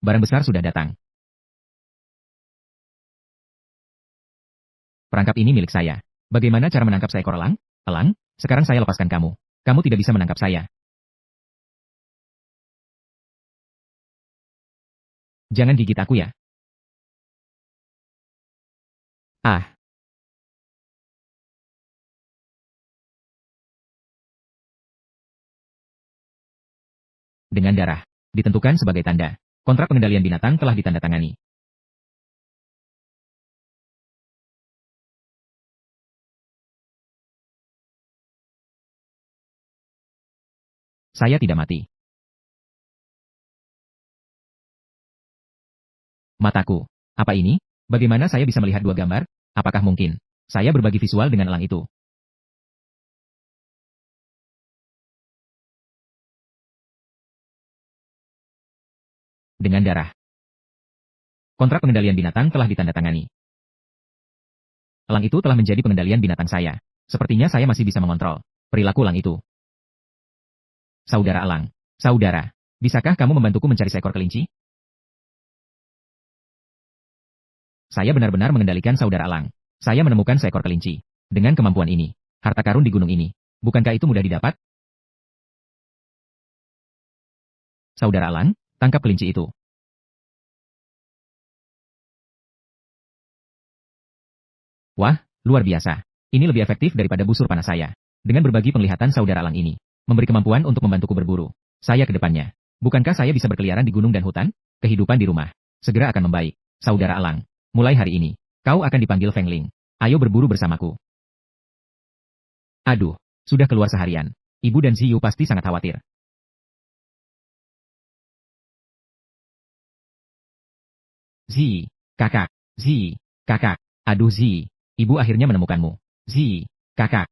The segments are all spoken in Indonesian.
barang besar sudah datang. Perangkap ini milik saya. Bagaimana cara menangkap seekor elang? Elang, sekarang saya lepaskan kamu. Kamu tidak bisa menangkap saya. Jangan gigit aku ya. Ah, dengan darah. Ditentukan sebagai tanda. Kontrak pengendalian binatang telah ditandatangani. Saya tidak mati. Mataku. Apa ini? Bagaimana saya bisa melihat dua gambar? Apakah mungkin? Saya berbagi visual dengan elang itu. Dengan darah. Kontrak pengendalian binatang telah ditandatangani. Elang itu telah menjadi pengendalian binatang saya. Sepertinya saya masih bisa mengontrol perilaku elang itu. Saudara elang. Saudara, bisakah kamu membantuku mencari seekor kelinci? Saya benar-benar mengendalikan saudara elang. Saya menemukan seekor kelinci. Dengan kemampuan ini, harta karun di gunung ini. Bukankah itu mudah didapat? Saudara elang, tangkap kelinci itu. Wah, luar biasa. Ini lebih efektif daripada busur panah saya. Dengan berbagi penglihatan saudara elang ini, memberi kemampuan untuk membantuku berburu. Saya ke depannya. Bukankah saya bisa berkeliaran di gunung dan hutan? Kehidupan di rumah segera akan membaik. Saudara elang, mulai hari ini, kau akan dipanggil Feng Ling. Ayo berburu bersamaku. Aduh, sudah keluar seharian. Ibu dan Ziyu pasti sangat khawatir. Zi, kakak, Zi, kakak. Aduh Zi, ibu akhirnya menemukanmu. Zi, kakak.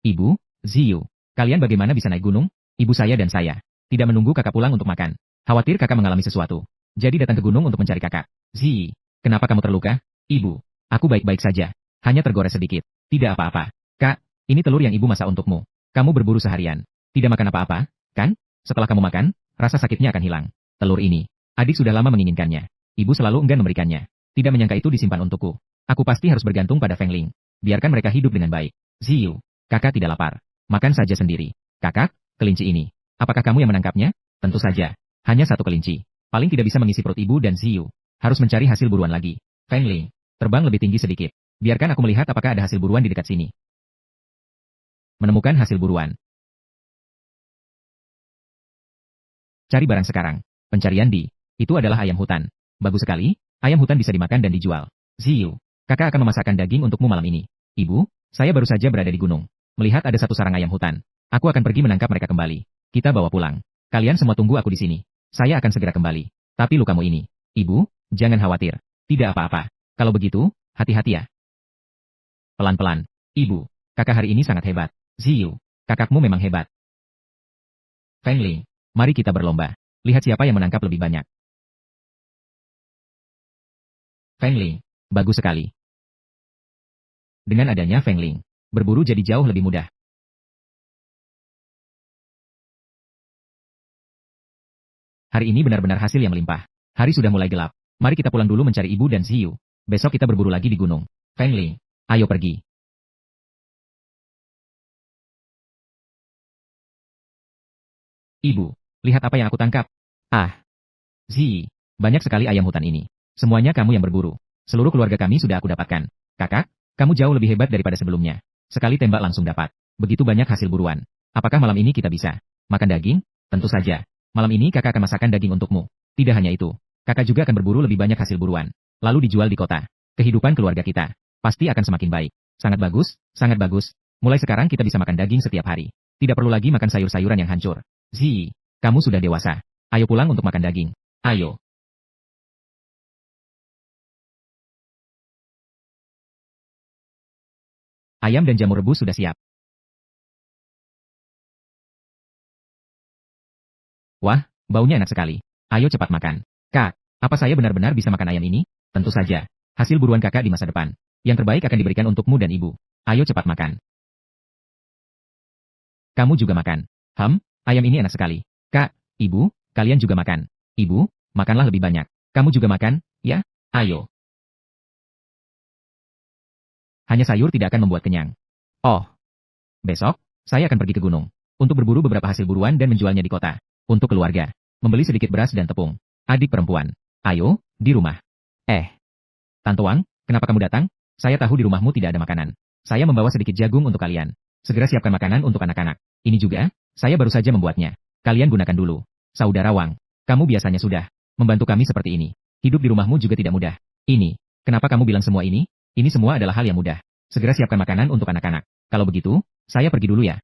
Ibu, Ziyu, kalian bagaimana bisa naik gunung? Ibu saya dan saya tidak menunggu kakak pulang untuk makan. Khawatir kakak mengalami sesuatu. Jadi datang ke gunung untuk mencari kakak. Zi, kenapa kamu terluka? Ibu, aku baik-baik saja. Hanya tergores sedikit. Tidak apa-apa. Kak, ini telur yang ibu masak untukmu. Kamu berburu seharian. Tidak makan apa-apa, kan? Setelah kamu makan, rasa sakitnya akan hilang. Telur ini, adik sudah lama menginginkannya. Ibu selalu enggan memberikannya. Tidak menyangka itu disimpan untukku. Aku pasti harus bergantung pada Feng Ling. Biarkan mereka hidup dengan baik. Ziyu, kakak tidak lapar. Makan saja sendiri. Kakak, kelinci ini. Apakah kamu yang menangkapnya? Tentu saja. Hanya satu kelinci. Paling tidak bisa mengisi perut ibu dan Ziyu. Harus mencari hasil buruan lagi. Feng Ling, terbang lebih tinggi sedikit. Biarkan aku melihat apakah ada hasil buruan di dekat sini. Menemukan hasil buruan. Cari barang sekarang. Pencarian di. Itu adalah ayam hutan. Bagus sekali. Ayam hutan bisa dimakan dan dijual. Ziyu, kakak akan memasakkan daging untukmu malam ini. Ibu, saya baru saja berada di gunung. Melihat ada satu sarang ayam hutan. Aku akan pergi menangkap mereka kembali. Kita bawa pulang. Kalian semua tunggu aku di sini. Saya akan segera kembali. Tapi lukamu ini. Ibu, jangan khawatir. Tidak apa-apa. Kalau begitu, hati-hati ya. Pelan-pelan. Ibu, kakak hari ini sangat hebat. Ziyu, kakakmu memang hebat. Feng Ling, mari kita berlomba. Lihat siapa yang menangkap lebih banyak. Feng Ling, bagus sekali. Dengan adanya Feng Ling, berburu jadi jauh lebih mudah. Hari ini benar-benar hasil yang melimpah. Hari sudah mulai gelap. Mari kita pulang dulu mencari ibu dan Ziyu. Besok kita berburu lagi di gunung. Feng Ling, ayo pergi. Ibu, lihat apa yang aku tangkap. Ah, Zi, banyak sekali ayam hutan ini. Semuanya kamu yang berburu. Seluruh keluarga kami sudah aku dapatkan. Kakak, kamu jauh lebih hebat daripada sebelumnya. Sekali tembak langsung dapat. Begitu banyak hasil buruan. Apakah malam ini kita bisa makan daging? Tentu saja. Malam ini kakak akan masakkan daging untukmu. Tidak hanya itu. Kakak juga akan berburu lebih banyak hasil buruan. Lalu dijual di kota. Kehidupan keluarga kita pasti akan semakin baik. Sangat bagus, sangat bagus. Mulai sekarang kita bisa makan daging setiap hari. Tidak perlu lagi makan sayur-sayuran yang hancur. Zi, kamu sudah dewasa. Ayo pulang untuk makan daging. Ayo. Ayam dan jamur rebus sudah siap. Wah, baunya enak sekali. Ayo cepat makan. Kak, apa saya benar-benar bisa makan ayam ini? Tentu saja. Hasil buruan kakak di masa depan. Yang terbaik akan diberikan untukmu dan ibu. Ayo cepat makan. Kamu juga makan. Ayam ini enak sekali. Kak, Ibu, kalian juga makan. Ibu, makanlah lebih banyak. Kamu juga makan, ya? Ayo. Hanya sayur tidak akan membuat kenyang. Oh, besok, saya akan pergi ke gunung. Untuk berburu beberapa hasil buruan dan menjualnya di kota. Untuk keluarga. Membeli sedikit beras dan tepung. Adik perempuan. Ayo, di rumah. Tante Wang, kenapa kamu datang? Saya tahu di rumahmu tidak ada makanan. Saya membawa sedikit jagung untuk kalian. Segera siapkan makanan untuk anak-anak. Ini juga, saya baru saja membuatnya. Kalian gunakan dulu. Saudara Wang, kamu biasanya sudah membantu kami seperti ini. Hidup di rumahmu juga tidak mudah. Ini, kenapa kamu bilang semua ini? Ini semua adalah hal yang mudah. Segera siapkan makanan untuk anak-anak. Kalau begitu, saya pergi dulu ya.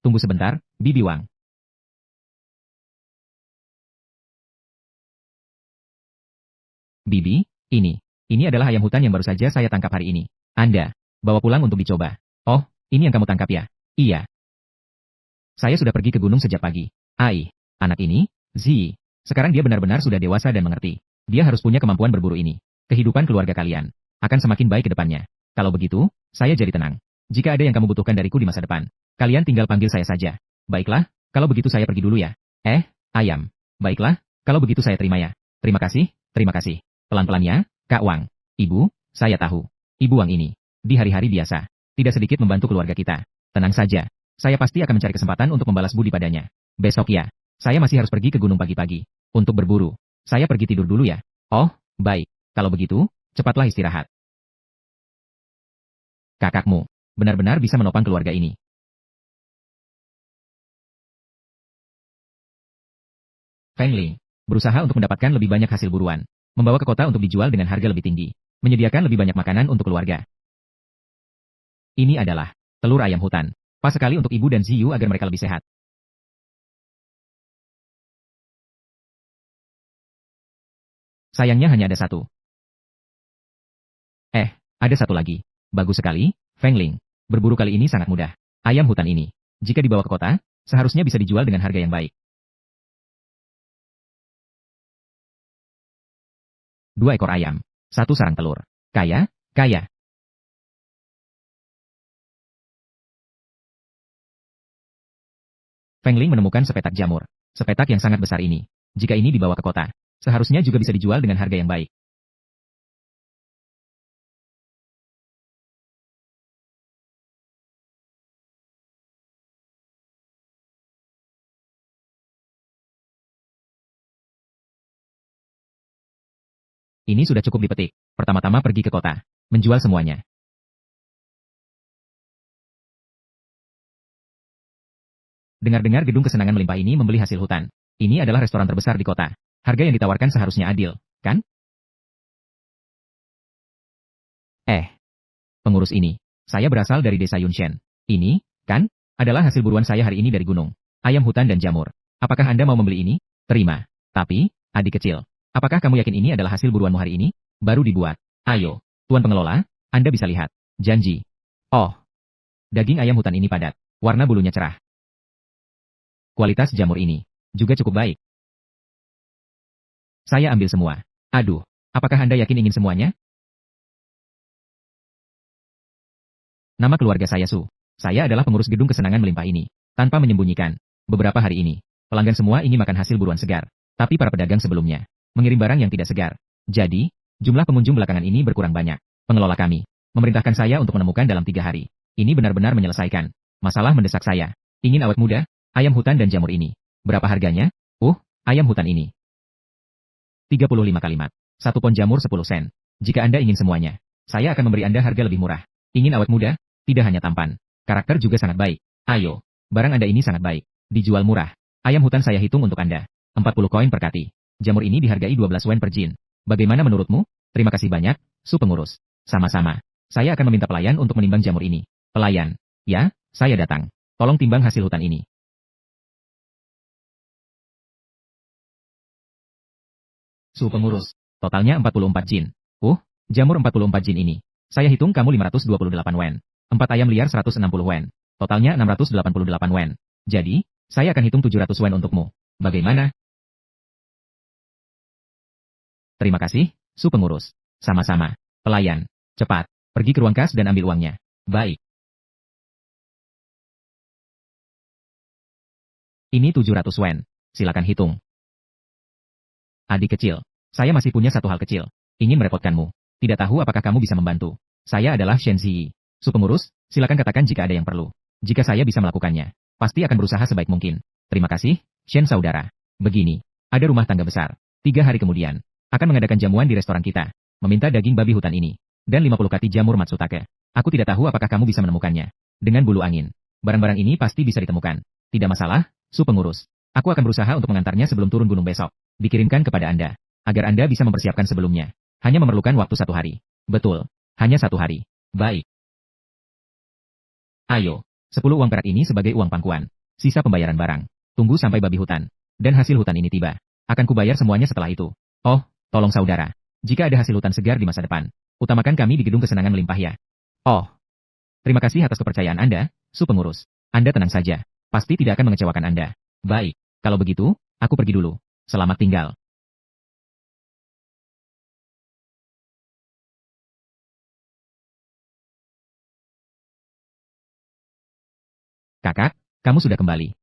Tunggu sebentar, Bibi Wang. Bibi, ini adalah ayam hutan yang baru saja saya tangkap hari ini. Anda, bawa pulang untuk dicoba. Oh, ini yang kamu tangkap ya? Iya. Saya sudah pergi ke gunung sejak pagi. Anak ini, Zi. Sekarang dia benar-benar sudah dewasa dan mengerti. Dia harus punya kemampuan berburu ini. Kehidupan keluarga kalian akan semakin baik ke depannya. Kalau begitu, saya jadi tenang. Jika ada yang kamu butuhkan dariku di masa depan, kalian tinggal panggil saya saja. Baiklah, kalau begitu saya pergi dulu ya. Ayam. Baiklah, kalau begitu saya terima ya. Terima kasih, terima kasih. Pelan-pelan ya, Kak Wang. Ibu, saya tahu. Ibu Wang ini, di hari-hari biasa, tidak sedikit membantu keluarga kita. Tenang saja, saya pasti akan mencari kesempatan untuk membalas budi padanya. Besok ya, saya masih harus pergi ke gunung pagi-pagi. Untuk berburu, saya pergi tidur dulu ya. Oh, baik. Kalau begitu, cepatlah istirahat. Kakakmu, benar-benar bisa menopang keluarga ini. Feng Ling, berusaha untuk mendapatkan lebih banyak hasil buruan. Membawa ke kota untuk dijual dengan harga lebih tinggi. Menyediakan lebih banyak makanan untuk keluarga. Ini adalah telur ayam hutan. Pas sekali untuk ibu dan Ziyu agar mereka lebih sehat. Sayangnya hanya ada satu. Ada satu lagi. Bagus sekali, Feng Ling. Berburu kali ini sangat mudah. Ayam hutan ini, jika dibawa ke kota, seharusnya bisa dijual dengan harga yang baik. 2 ekor ayam, 1 sarang telur. Kaya, kaya. Feng Ling menemukan sepetak jamur. Sepetak yang sangat besar ini. Jika ini dibawa ke kota, seharusnya juga bisa dijual dengan harga yang baik. 'Ini sudah cukup dipetik. Pertama-tama pergi ke kota. Menjual semuanya. Dengar-dengar gedung kesenangan melimpah ini membeli hasil hutan. Ini adalah restoran terbesar di kota. Harga yang ditawarkan seharusnya adil, kan? Pengurus ini. Saya berasal dari desa Yunshen. Ini, kan, adalah hasil buruan saya hari ini dari gunung. Ayam hutan dan jamur. Apakah Anda mau membeli ini? Terima. Tapi, adik kecil, apakah kamu yakin ini adalah hasil buruanmu hari ini? Baru dibuat. Ayo, Tuan Pengelola, Anda bisa lihat. Janji. Oh, daging ayam hutan ini padat. Warna bulunya cerah. Kualitas jamur ini juga cukup baik. Saya ambil semua. Aduh, apakah Anda yakin ingin semuanya? Nama keluarga saya Su. Saya adalah pengurus gedung kesenangan melimpah ini. Tanpa menyembunyikan, beberapa hari ini, pelanggan semua ingin makan hasil buruan segar. Tapi para pedagang sebelumnya, mengirim barang yang tidak segar. Jadi, jumlah pengunjung belakangan ini berkurang banyak. Pengelola kami, memerintahkan saya untuk menemukan dalam 3 hari. Ini benar-benar menyelesaikan masalah mendesak saya. Ingin awet muda, ayam hutan dan jamur ini. Berapa harganya? Ayam hutan ini. 35 kalimat. 1 pon jamur 10 sen. Jika Anda ingin semuanya, saya akan memberi Anda harga lebih murah. Ingin awet muda? Tidak hanya tampan. Karakter juga sangat baik. Ayo, barang Anda ini sangat baik. Dijual murah. Ayam hutan saya hitung untuk Anda. 40 koin per kati. Jamur ini dihargai 12 wen per jin. Bagaimana menurutmu? Terima kasih banyak, Su pengurus. Sama-sama. Saya akan meminta pelayan untuk menimbang jamur ini. Pelayan. Ya, saya datang. Tolong timbang hasil hutan ini. Su pengurus. Totalnya 44 jin. Jamur 44 jin ini. Saya hitung kamu 528 wen. 4 ayam liar 160 wen. Totalnya 688 wen. Jadi, saya akan hitung 700 wen untukmu. Bagaimana? Terima kasih, Su pengurus. Sama-sama. Pelayan. Cepat. Pergi ke ruang kas dan ambil uangnya. Baik. Ini 700 wen. Silakan hitung. Adik kecil, saya masih punya satu hal kecil. Ingin merepotkanmu. Tidak tahu apakah kamu bisa membantu. Saya adalah Shen Ziyi. Su pengurus, silakan katakan jika ada yang perlu. Jika saya bisa melakukannya, pasti akan berusaha sebaik mungkin. Terima kasih, Shen saudara. Begini, ada rumah tangga besar. 3 hari kemudian, akan mengadakan jamuan di restoran kita. Meminta daging babi hutan ini. Dan 50 kati jamur Matsutake. Aku tidak tahu apakah kamu bisa menemukannya. Dengan bulu angin. Barang-barang ini pasti bisa ditemukan. Tidak masalah, Su pengurus. Aku akan berusaha untuk mengantarnya sebelum turun gunung besok. Dikirimkan kepada Anda. Agar Anda bisa mempersiapkan sebelumnya. Hanya memerlukan waktu 1 hari. Betul. Hanya 1 hari. Baik. Ayo. 10 uang perak ini sebagai uang pangkuan. Sisa pembayaran barang. Tunggu sampai babi hutan. Dan hasil hutan ini tiba. Akan kubayar semuanya setelah itu. Oh, tolong saudara. Jika ada hasil hutan segar di masa depan, utamakan kami di gedung kesenangan melimpah ya. Oh. Terima kasih atas kepercayaan Anda, Su pengurus. Anda tenang saja. Pasti tidak akan mengecewakan Anda. Baik. Kalau begitu, aku pergi dulu. Selamat tinggal. Kakak, kamu sudah kembali.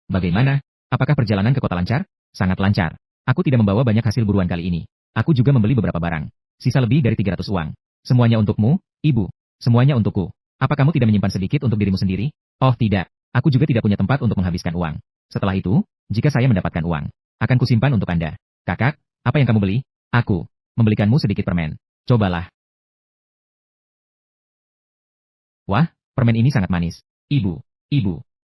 Bagaimana? Apakah perjalanan ke kota lancar? Sangat lancar. Aku tidak membawa banyak hasil buruan kali ini. Aku juga membeli beberapa barang. Sisa lebih dari 300 uang. Semuanya untukmu, ibu. Semuanya untukku. Apa kamu tidak menyimpan sedikit untuk dirimu sendiri? Oh tidak. Aku juga tidak punya tempat untuk menghabiskan uang. Setelah itu, jika saya mendapatkan uang, akan kusimpan untuk Anda. Kakak, apa yang kamu beli? Aku membelikanmu sedikit permen. Cobalah. Wah, permen ini sangat manis. Ibu,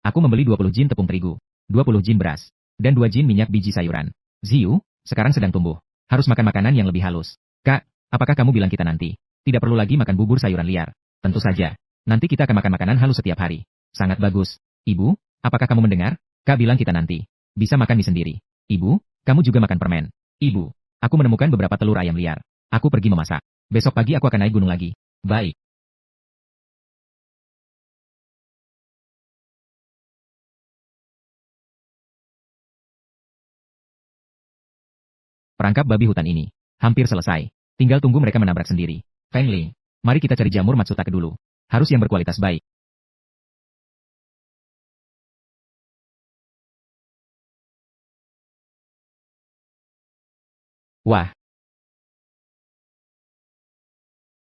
aku membeli 20 jin tepung terigu, 20 jin beras, dan 2 jin minyak biji sayuran. Ziyu, sekarang sedang tumbuh. Harus makan makanan yang lebih halus. Kak, apakah kamu bilang kita nanti tidak perlu lagi makan bubur sayuran liar? Tentu saja. Nanti kita akan makan makanan halus setiap hari. Sangat bagus. Ibu, apakah kamu mendengar? Kak bilang kita nanti bisa makan mie sendiri. Ibu, kamu juga makan permen. Ibu, aku menemukan beberapa telur ayam liar. Aku pergi memasak. Besok pagi aku akan naik gunung lagi. Baik. Perangkap babi hutan ini hampir selesai. Tinggal tunggu mereka menabrak sendiri. Feng Ling, mari kita cari jamur Matsutake dulu. Harus yang berkualitas baik. Wah,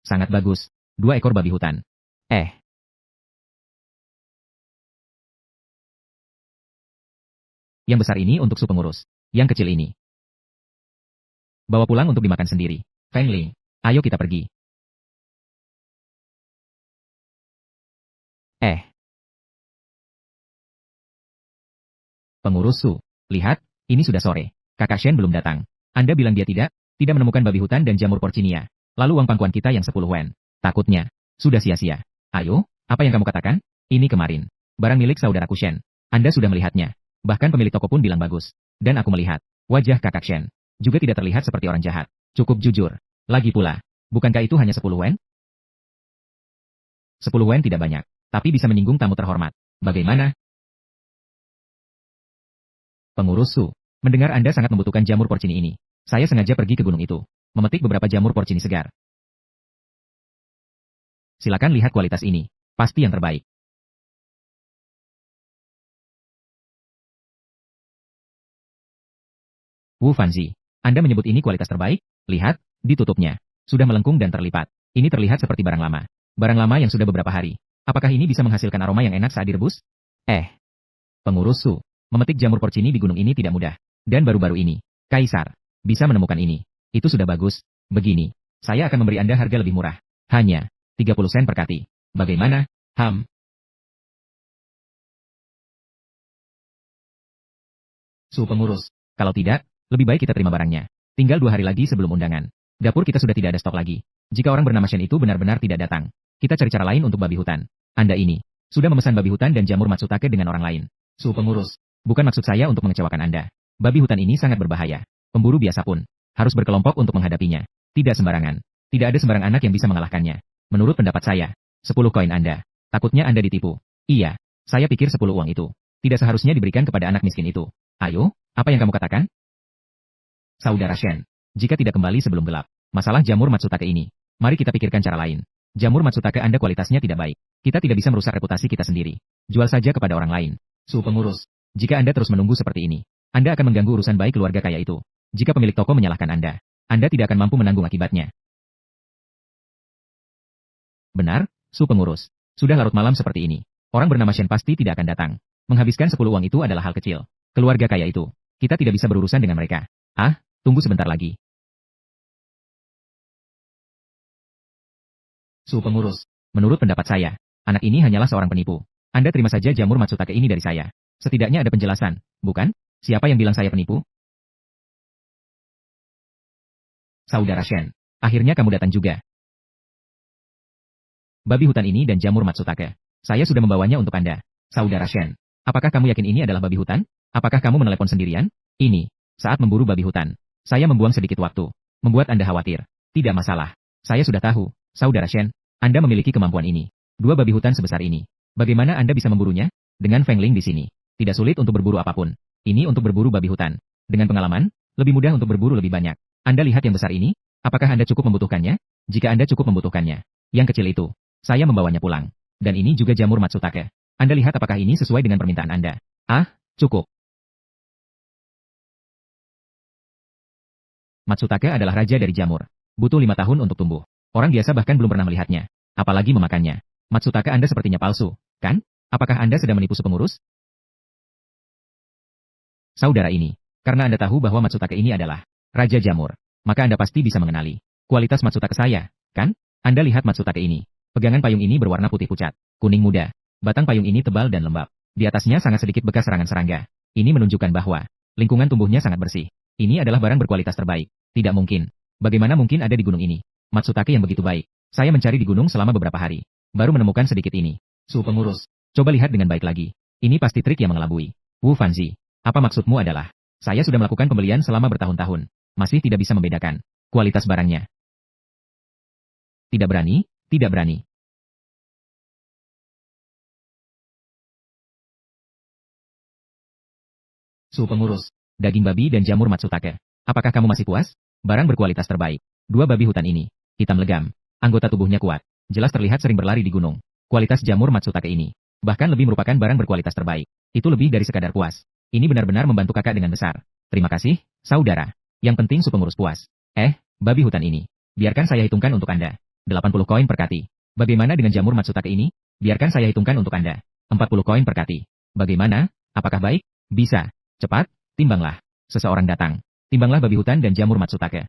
sangat bagus. 2 ekor babi hutan. Eh, yang besar ini untuk su pengurus. Yang kecil ini, bawa pulang untuk dimakan sendiri. Feng Ling, ayo kita pergi. Eh, pengurus Su, lihat, ini sudah sore. Kakak Shen belum datang. Anda bilang dia tidak menemukan babi hutan dan jamur porcinia. Lalu uang pangkuan kita yang 10 wen. Takutnya, sudah sia-sia. Ayo, apa yang kamu katakan? Ini kemarin. Barang milik saudaraku Shen. Anda sudah melihatnya. Bahkan pemilik toko pun bilang bagus. Dan aku melihat, wajah kakak Shen juga tidak terlihat seperti orang jahat. Cukup jujur. Lagi pula, bukankah itu hanya 10 wen? 10 wen tidak banyak, tapi bisa menyinggung tamu terhormat. Bagaimana? Pengurus Su, mendengar Anda sangat membutuhkan jamur porcini ini. Saya sengaja pergi ke gunung itu, memetik beberapa jamur porcini segar. Silakan lihat kualitas ini. Pasti yang terbaik. Wu Fanzi, Anda menyebut ini kualitas terbaik? Lihat, ditutupnya. Sudah melengkung dan terlipat. Ini terlihat seperti barang lama. Barang lama yang sudah beberapa hari. Apakah ini bisa menghasilkan aroma yang enak saat direbus? Pengurus Su, memetik jamur porcini di gunung ini tidak mudah. Dan baru-baru ini, Kaisar, bisa menemukan ini. Itu sudah bagus. Begini, saya akan memberi Anda harga lebih murah. Hanya 30 sen per kati. Bagaimana? Su pengurus. Kalau tidak, lebih baik kita terima barangnya. Tinggal 2 hari lagi sebelum undangan. Dapur kita sudah tidak ada stok lagi. Jika orang bernama Shen itu benar-benar tidak datang, kita cari cara lain untuk babi hutan. Anda ini, sudah memesan babi hutan dan jamur Matsutake dengan orang lain. Su pengurus. Bukan maksud saya untuk mengecewakan Anda. Babi hutan ini sangat berbahaya. Pemburu biasa pun harus berkelompok untuk menghadapinya. Tidak sembarangan. Tidak ada sembarang anak yang bisa mengalahkannya. Menurut pendapat saya, 10 koin Anda. Takutnya Anda ditipu. Iya, saya pikir 10 uang itu tidak seharusnya diberikan kepada anak miskin itu. Ayo, apa yang kamu katakan? Saudara Shen, jika tidak kembali sebelum gelap, masalah jamur Matsutake ini, mari kita pikirkan cara lain. Jamur Matsutake Anda kualitasnya tidak baik. Kita tidak bisa merusak reputasi kita sendiri. Jual saja kepada orang lain. Su pengurus, jika Anda terus menunggu seperti ini, Anda akan mengganggu urusan baik keluarga kaya itu. Jika pemilik toko menyalahkan Anda tidak akan mampu menanggung akibatnya. Benar, Su Pengurus. Sudah larut malam seperti ini. Orang bernama Shen pasti tidak akan datang. Menghabiskan 10 uang itu adalah hal kecil. Keluarga kaya itu. Kita tidak bisa berurusan dengan mereka. Ah, tunggu sebentar lagi. Su Pengurus. Menurut pendapat saya, anak ini hanyalah seorang penipu. Anda terima saja jamur Matsutake ini dari saya. Setidaknya ada penjelasan, bukan? Siapa yang bilang saya penipu? Saudara Shen. Akhirnya kamu datang juga. Babi hutan ini dan jamur Matsutake. Saya sudah membawanya untuk Anda. Saudara Shen. Apakah kamu yakin ini adalah babi hutan? Apakah kamu menelepon sendirian? Ini, saat memburu babi hutan. Saya membuang sedikit waktu. Membuat Anda khawatir. Tidak masalah. Saya sudah tahu, Saudara Shen. Anda memiliki kemampuan ini. 2 babi hutan sebesar ini. Bagaimana Anda bisa memburunya? Dengan Feng Ling di sini. Tidak sulit untuk berburu apapun. Ini untuk berburu babi hutan. Dengan pengalaman, lebih mudah untuk berburu lebih banyak. Anda lihat yang besar ini? Apakah Anda cukup membutuhkannya? Jika Anda cukup membutuhkannya. Yang kecil itu. Saya membawanya pulang. Dan ini juga jamur Matsutake. Anda lihat apakah ini sesuai dengan permintaan Anda? Ah, cukup. Matsutake adalah raja dari jamur. Butuh 5 tahun untuk tumbuh. Orang biasa bahkan belum pernah melihatnya. Apalagi memakannya. Matsutake Anda sepertinya palsu, kan? Apakah Anda sedang menipu pengurus? Saudara ini, karena Anda tahu bahwa Matsutake ini adalah raja jamur, maka Anda pasti bisa mengenali kualitas Matsutake saya, kan? Anda lihat Matsutake ini. Pegangan payung ini berwarna putih pucat, kuning muda. Batang payung ini tebal dan lembab. Di atasnya sangat sedikit bekas serangan serangga. Ini menunjukkan bahwa lingkungan tumbuhnya sangat bersih. Ini adalah barang berkualitas terbaik. Tidak mungkin. Bagaimana mungkin ada di gunung ini? Matsutake yang begitu baik. Saya mencari di gunung selama beberapa hari. Baru menemukan sedikit ini. Su Pengurus. Coba lihat dengan baik lagi. Ini pasti trik yang mengelabui. Wu Fanzi. Apa maksudmu adalah? Saya sudah melakukan pembelian selama bertahun-tahun. Masih tidak bisa membedakan kualitas barangnya. Tidak berani, tidak berani. Su Pengurus. Daging babi dan jamur Matsutake. Apakah kamu masih puas? Barang berkualitas terbaik. 2 babi hutan ini. Hitam legam. Anggota tubuhnya kuat. Jelas terlihat sering berlari di gunung. Kualitas jamur Matsutake ini. Bahkan lebih merupakan barang berkualitas terbaik. Itu lebih dari sekadar puas. Ini benar-benar membantu kakak dengan besar. Terima kasih, saudara. Yang penting Su Pengurus puas. Babi hutan ini. Biarkan saya hitungkan untuk Anda. 80 koin per kati. Bagaimana dengan jamur Matsutake ini? Biarkan saya hitungkan untuk Anda. 40 koin per kati. Bagaimana? Apakah baik? Bisa. Cepat, timbanglah. Seseorang datang. Timbanglah babi hutan dan jamur Matsutake.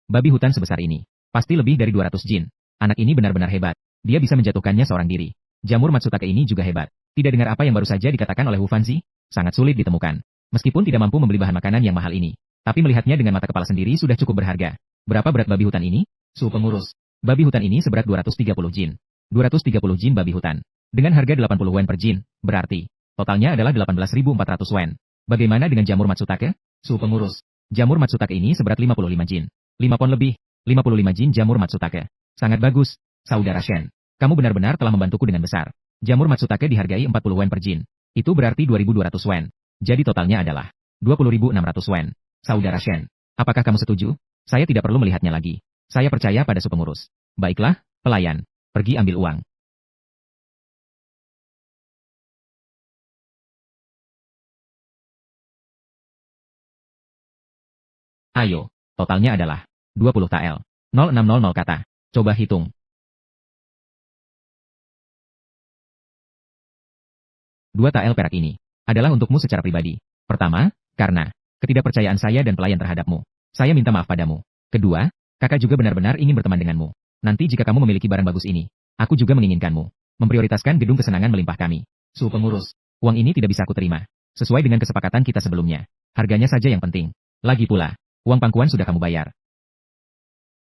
Babi hutan sebesar ini. Pasti lebih dari 200 jin. Anak ini benar-benar hebat. Dia bisa menjatuhkannya seorang diri. Jamur Matsutake ini juga hebat. Tidak dengar apa yang baru saja dikatakan oleh Wu Fanzi? Sangat sulit ditemukan. Meskipun tidak mampu membeli bahan makanan yang mahal ini. Tapi melihatnya dengan mata kepala sendiri sudah cukup berharga. Berapa berat babi hutan ini? Su Pengurus. Babi hutan ini seberat 230 jin. 230 jin babi hutan. Dengan harga 80 wen per jin, berarti totalnya adalah 18.400 wen. Bagaimana dengan jamur Matsutake? Su Pengurus. Jamur Matsutake ini seberat 55 jin. 5 pon lebih. 55 jin jamur Matsutake. Sangat bagus, saudara Shen. Kamu benar-benar telah membantuku dengan besar. Jamur Matsutake dihargai 40 wen per jin. Itu berarti 2.200 wen. Jadi totalnya adalah 20.600 wen. Saudara Shen, apakah kamu setuju? Saya tidak perlu melihatnya lagi. Saya percaya pada Su Pengurus. Baiklah, pelayan. Pergi ambil uang. Ayo, totalnya adalah 20 tael. 0600 kata. Coba hitung. 2 tael perak ini adalah untukmu secara pribadi. Pertama, karena ketidakpercayaan saya dan pelayan terhadapmu. Saya minta maaf padamu. Kedua, kakak juga benar-benar ingin berteman denganmu. Nanti jika kamu memiliki barang bagus ini, aku juga menginginkanmu. Memprioritaskan gedung kesenangan melimpah kami. Su Pengurus, uang ini tidak bisa aku terima. Sesuai dengan kesepakatan kita sebelumnya. Harganya saja yang penting. Lagi pula, uang pangkuan sudah kamu bayar.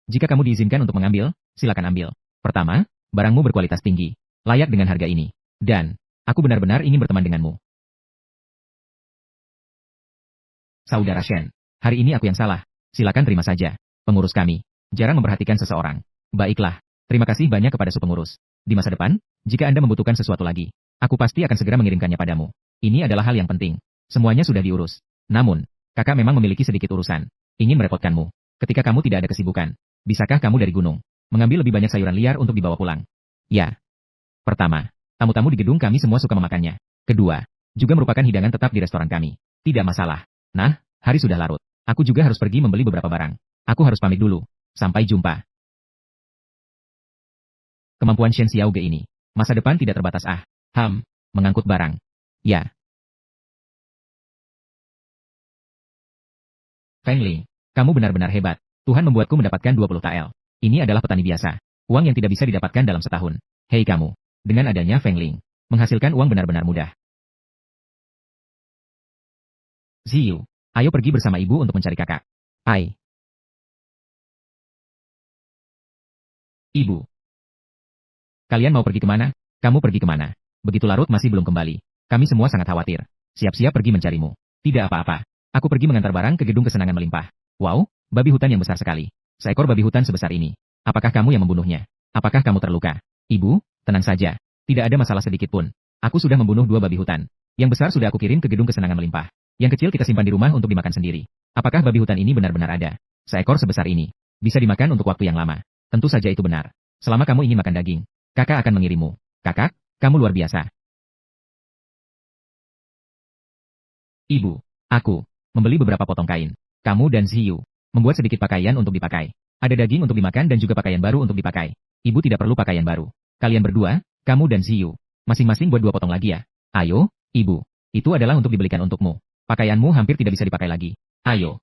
Jika kamu diizinkan untuk mengambil, silakan ambil. Pertama, barangmu berkualitas tinggi. Layak dengan harga ini. Dan, aku benar-benar ingin berteman denganmu. Saudara Shen, hari ini aku yang salah. Silakan terima saja. Pengurus kami jarang memperhatikan seseorang. Baiklah, terima kasih banyak kepada Su Pengurus. Di masa depan, jika Anda membutuhkan sesuatu lagi, aku pasti akan segera mengirimkannya padamu. Ini adalah hal yang penting. Semuanya sudah diurus. Namun, kakak memang memiliki sedikit urusan. Ingin merepotkanmu. Ketika kamu tidak ada kesibukan, bisakah kamu dari gunung mengambil lebih banyak sayuran liar untuk dibawa pulang? Ya. Pertama, tamu-tamu di gedung kami semua suka memakannya. Kedua, juga merupakan hidangan tetap di restoran kami. Tidak masalah. Nah, hari sudah larut. Aku juga harus pergi membeli beberapa barang. Aku harus pamit dulu. Sampai jumpa. Kemampuan Shen Xiaoge ini. Masa depan tidak terbatas mengangkut barang. Ya. Feng Ling, kamu benar-benar hebat. Tuhan membuatku mendapatkan 20 tael. Ini adalah petani biasa. Uang yang tidak bisa didapatkan dalam setahun. Hei kamu. Dengan adanya Feng Ling, menghasilkan uang benar-benar mudah. Ziyu, ayo pergi bersama ibu untuk mencari kakak. Ai. Ibu. Kalian mau pergi kemana? Kamu pergi kemana? Begitu larut masih belum kembali. Kami semua sangat khawatir. Siap-siap pergi mencarimu. Tidak apa-apa. Aku pergi mengantar barang ke gedung kesenangan melimpah. Wow, babi hutan yang besar sekali. Seekor babi hutan sebesar ini. Apakah kamu yang membunuhnya? Apakah kamu terluka? Ibu, tenang saja. Tidak ada masalah sedikit pun. Aku sudah membunuh 2 babi hutan. Yang besar sudah aku kirim ke gedung kesenangan melimpah. Yang kecil kita simpan di rumah untuk dimakan sendiri. Apakah babi hutan ini benar-benar ada? Seekor sebesar ini. Bisa dimakan untuk waktu yang lama. Tentu saja itu benar. Selama kamu ingin makan daging, kakak akan mengirimmu. Kakak, kamu luar biasa. Ibu, aku membeli beberapa potong kain. Kamu dan Ziyu membuat sedikit pakaian untuk dipakai. Ada daging untuk dimakan dan juga pakaian baru untuk dipakai. Ibu tidak perlu pakaian baru. Kalian berdua, kamu dan Ziyu, masing-masing buat 2 potong lagi ya. Ayo, ibu. Itu adalah untuk dibelikan untukmu. Pakaianmu hampir tidak bisa dipakai lagi. Ayo.